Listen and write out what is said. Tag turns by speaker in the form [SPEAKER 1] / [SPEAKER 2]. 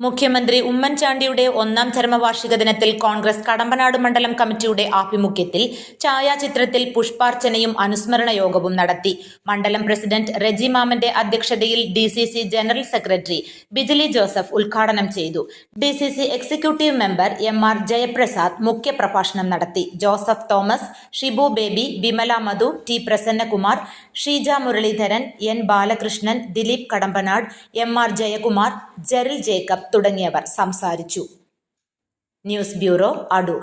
[SPEAKER 1] മുഖ്യമന്ത്രി ഉമ്മൻചാണ്ടിയുടെ 1-ാം ചരമവാർഷിക ദിനത്തിൽ കോൺഗ്രസ് കടമ്പനാട് മണ്ഡലം കമ്മിറ്റിയുടെ ആഭിമുഖ്യത്തിൽ ഛായാചിത്രത്തിൽ പുഷ്പാർച്ചനയും അനുസ്മരണ യോഗവും നടത്തി. മണ്ഡലം പ്രസിഡന്റ് റെജി മാമന്റെ അധ്യക്ഷതയിൽ DCC general secretary Bijili Joseph ഉദ്ഘാടനം ചെയ്തു. DCC executive member MR Jayaprasad മുഖ്യപ്രഭാഷണം നടത്തി. Joseph Thomas, Shibu Baby, Vimala Madhu, T Prasannakumar, Sheeja Muraleedharan, N Balakrishnan, Dileep Kadampanad, MR Jayakumar, Jeril Jacob തുടങ്ങിയവർ സംസാരിച്ചു. News bureau, Adoor.